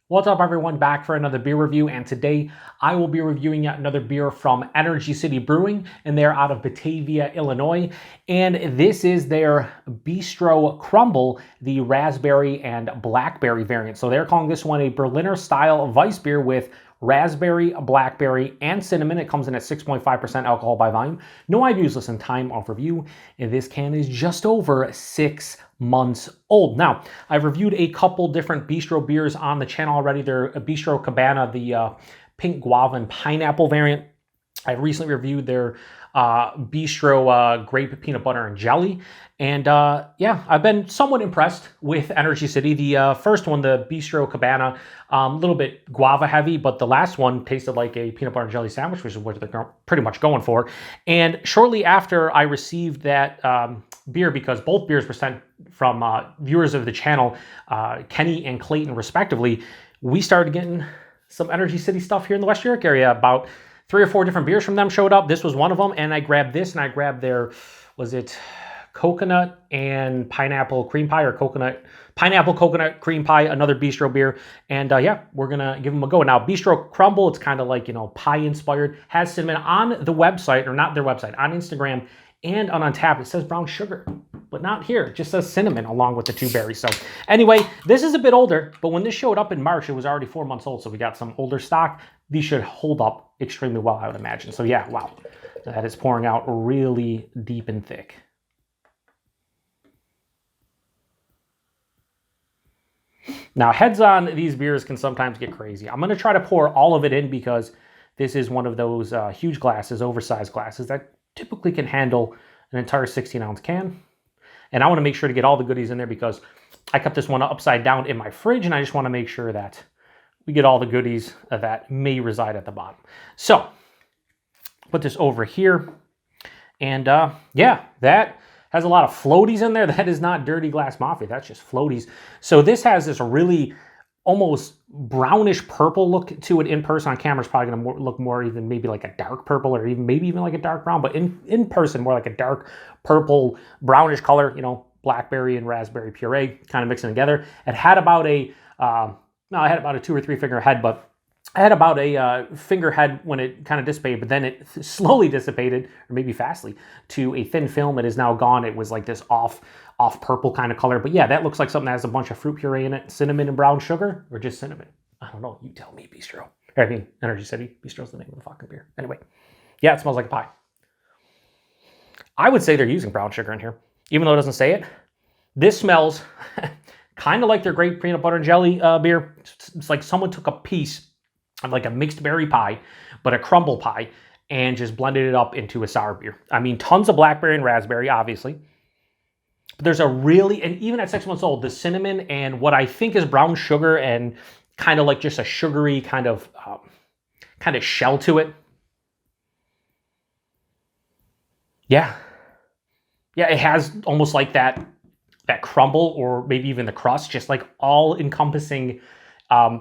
What's up, everyone? Back for another beer review, and today I will be reviewing yet another beer from Energy City Brewing, and they're out of Batavia, Illinois. And this is their Bistro Crumble, the raspberry and blackberry variant. So they're calling this one a Berliner style Weisse beer with raspberry, blackberry, and cinnamon. It comes in at 6.5% alcohol by volume. No IBUs listed, time of review, and this can is just over 6 months old. Now, I've reviewed a couple different bistro beers on the channel already. They're a Bistro Cabana, the pink guava and pineapple variant. I recently reviewed their Bistro grape peanut butter and jelly. And yeah, I've been somewhat impressed with Energy City. The first one, the Bistro Cabana, a little bit guava heavy, but the last one tasted like a peanut butter and jelly sandwich, which is what they're pretty much going for. And shortly after I received that beer, because both beers were sent from viewers of the channel, Kenny and Clayton respectively, we started getting some Energy City stuff here in the West New York area. About 3 or 4 different beers from them showed up. This was one of them, and I grabbed this, and I grabbed their, was it coconut and pineapple cream pie, or pineapple coconut cream pie, another bistro beer. And yeah, we're gonna give them a go. Now, Bistro Crumble, it's kind of like, you know, pie inspired, has cinnamon on the website, or not their website, on Instagram and on Untappd. It says brown sugar, but not here. It just says cinnamon along with the 2 berries. So anyway, this is a bit older, but when this showed up in March, it was already 4 months old. So we got some older stock. These should hold up extremely well, I would imagine. So yeah, wow, that is pouring out really deep and thick. Now, heads on these beers can sometimes get crazy. I'm going to try to pour all of it in because this is one of those huge glasses, oversized glasses, that typically can handle an entire 16-ounce can. And I want to make sure to get all the goodies in there because I kept this one upside down in my fridge, and I just want to make sure that we get all the goodies that may reside at the bottom. So, put this over here. And yeah, that has a lot of floaties in there. That is not Dirty Glass Mafia. That's just floaties. So this has this really almost brownish purple look to it in person. On camera, it's probably going to look more even maybe like a dark purple, or maybe even like a dark brown. But in person, more like a dark purple, brownish color. You know, blackberry and raspberry puree kind of mixing together. It had about a I had about a 2 or 3 finger head, but I had about a finger head when it kind of dissipated, but then it slowly dissipated, or maybe fastly, to a thin film. It is now gone. It was like this off purple kind of color. But yeah, that looks like something that has a bunch of fruit puree in it, cinnamon and brown sugar, or just cinnamon. I don't know. You tell me, Bistro. I mean, Energy City. Bistro's the name of the fucking beer. Anyway, yeah, it smells like a pie. I would say they're using brown sugar in here, even though it doesn't say it. This smells kind of like their grape peanut butter and jelly beer. It's like someone took a piece of like a mixed berry pie, but a crumble pie, and just blended it up into a sour beer. I mean, tons of blackberry and raspberry, obviously. But there's a really, and even at 6 months old, the cinnamon and what I think is brown sugar and kind of like just a sugary kind of shell to it. Yeah. Yeah, it has almost like that crumble, or maybe even the crust, just like all encompassing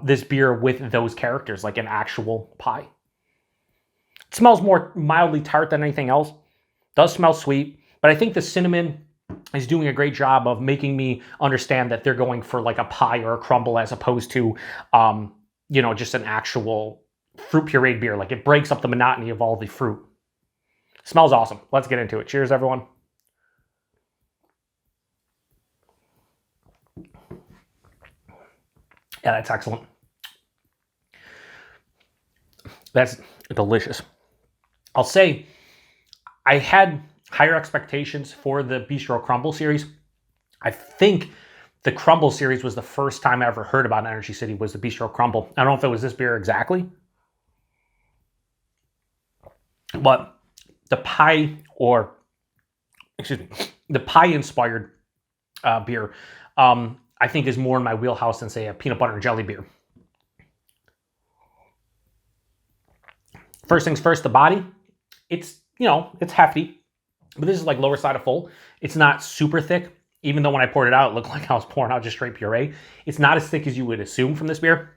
this beer with those characters, like an actual pie. It smells more mildly tart than anything else. Does smell sweet, but I think the cinnamon is doing a great job of making me understand that they're going for like a pie or a crumble as opposed to, you know, just an actual fruit pureed beer. Like, it breaks up the monotony of all the fruit. Smells awesome. Let's get into it. Cheers, everyone. Yeah, that's excellent. That's delicious. I'll say I had higher expectations for the Bistro Crumble series. I think the Crumble series was the first time I ever heard about Energy City, was the Bistro Crumble. I don't know if it was this beer exactly, but the pie, or excuse me, the pie inspired beer, I think is more in my wheelhouse than, say, a peanut butter and jelly beer. First things first, the body. It's, you know, it's hefty, but this is like lower side of full. It's not super thick, even though when I poured it out, it looked like I was pouring out just straight puree. It's not as thick as you would assume from this beer.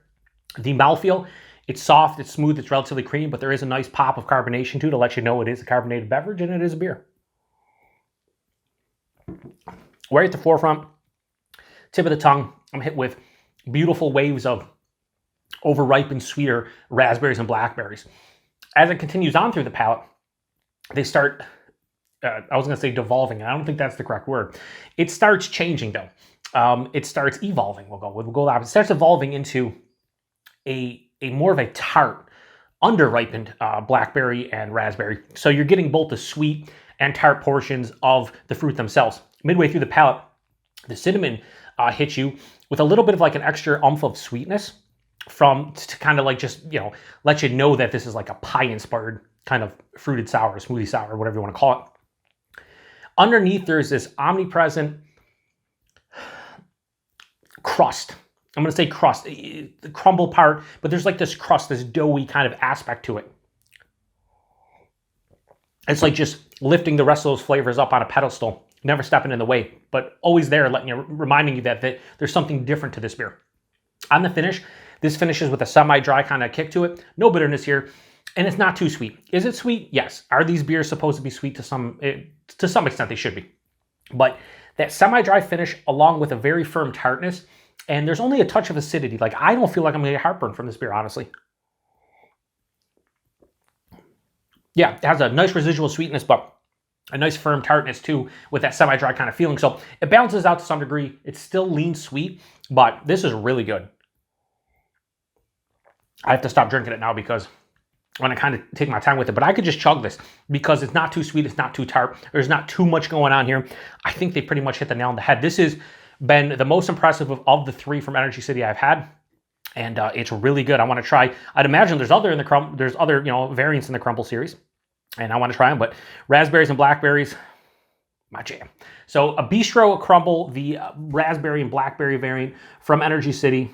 The mouthfeel, it's soft, it's smooth, it's relatively creamy, but there is a nice pop of carbonation to let you know it is a carbonated beverage, and it is a beer. Right at the forefront, tip of the tongue, I'm hit with beautiful waves of overripened, sweeter raspberries and blackberries. As it continues on through the palate, they start, I was going to say devolving. I don't think that's the correct word. It starts changing though. It starts evolving. We'll go that. It starts evolving into a more of a tart, underripened blackberry and raspberry. So you're getting both the sweet and tart portions of the fruit themselves. Midway through the palate, the cinnamon hits you with a little bit of like an extra oomph of sweetness to kind of like just, let you know that this is like a pie-inspired kind of fruited sour, smoothie sour, whatever you want to call it. Underneath, there's this omnipresent crust. I'm going to say crust, the crumble part, but there's like this crust, this doughy kind of aspect to it. It's like just lifting the rest of those flavors up on a pedestal, never stepping in the way, but always there, reminding you that there's something different to this beer. On the finish, this finishes with a semi-dry kind of kick to it. No bitterness here, and it's not too sweet. Is it sweet? Yes. Are these beers supposed to be sweet to some extent? They should be. But that semi-dry finish, along with a very firm tartness, and there's only a touch of acidity. Like, I don't feel like I'm going to get heartburn from this beer, honestly. Yeah, it has a nice residual sweetness, but a nice firm tartness too, with that semi-dry kind of feeling. So it balances out to some degree. It still leans sweet, but this is really good. I have to stop drinking it now because I want to kind of take my time with it, but I could just chug this because it's not too sweet, it's not too tart, there's not too much going on here. I think they pretty much hit the nail on the head. This has been the most impressive of the three from Energy City I've had, and it's really good. I want to try. I'd imagine there's other variants in the Crumble series, and I want to try them, but raspberries and blackberries, my jam. So a Bistro Crumble, the raspberry and blackberry variant from Energy City.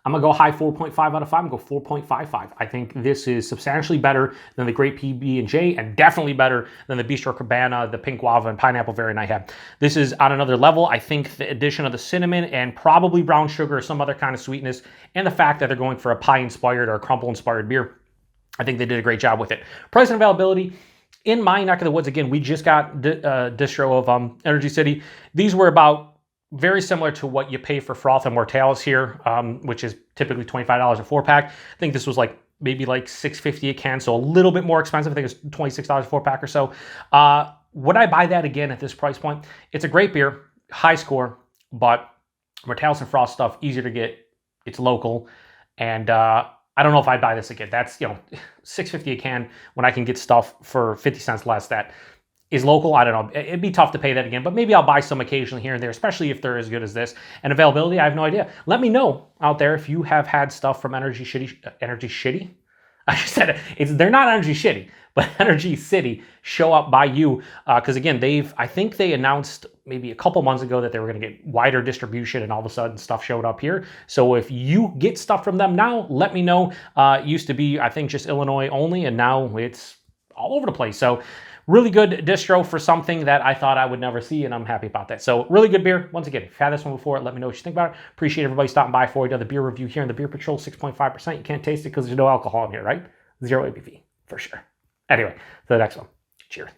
I'm going to go high 4.5 out of 5. I'm going to go 4.55. I think this is substantially better than the Great PB&J and definitely better than the Bistro Cabana, the pink guava, and pineapple variant I had. This is on another level. I think the addition of the cinnamon and probably brown sugar or some other kind of sweetness, and the fact that they're going for a pie-inspired or a crumble-inspired beer, I think they did a great job with it. Price and availability. In my neck of the woods, again, we just got distro of Energy City. These were about very similar to what you pay for Froth and Mortalis here, which is typically $25 a 4-pack. I think this was maybe $6.50 a can, so a little bit more expensive. I think it's $26 a 4-pack or so. Would I buy that again at this price point? It's a great beer, high score, but Mortalis and Froth stuff, easier to get. It's local, and I don't know if I'd buy this again. That's $6.50 a can when I can get stuff for 50 cents less. That is local. I don't know. It'd be tough to pay that again, but maybe I'll buy some occasionally here and there, especially if they're as good as this. And availability, I have no idea. Let me know out there if you have had stuff from Energy Shitty. I just said they're not Energy Shitty, but Energy City show up by you. Because again, I think they announced maybe a couple months ago that they were going to get wider distribution, and all of a sudden stuff showed up here. So if you get stuff from them now, let me know. It used to be, I think, just Illinois only, and now it's all over the place. So really good distro for something that I thought I would never see, and I'm happy about that. So really good beer. Once again, if you've had this one before, let me know what you think about it. Appreciate everybody stopping by for another beer review here in the Beer Patrol 6.5%. You can't taste it because there's no alcohol in here, right? 0 ABV, for sure. Anyway, to the next one. Cheers.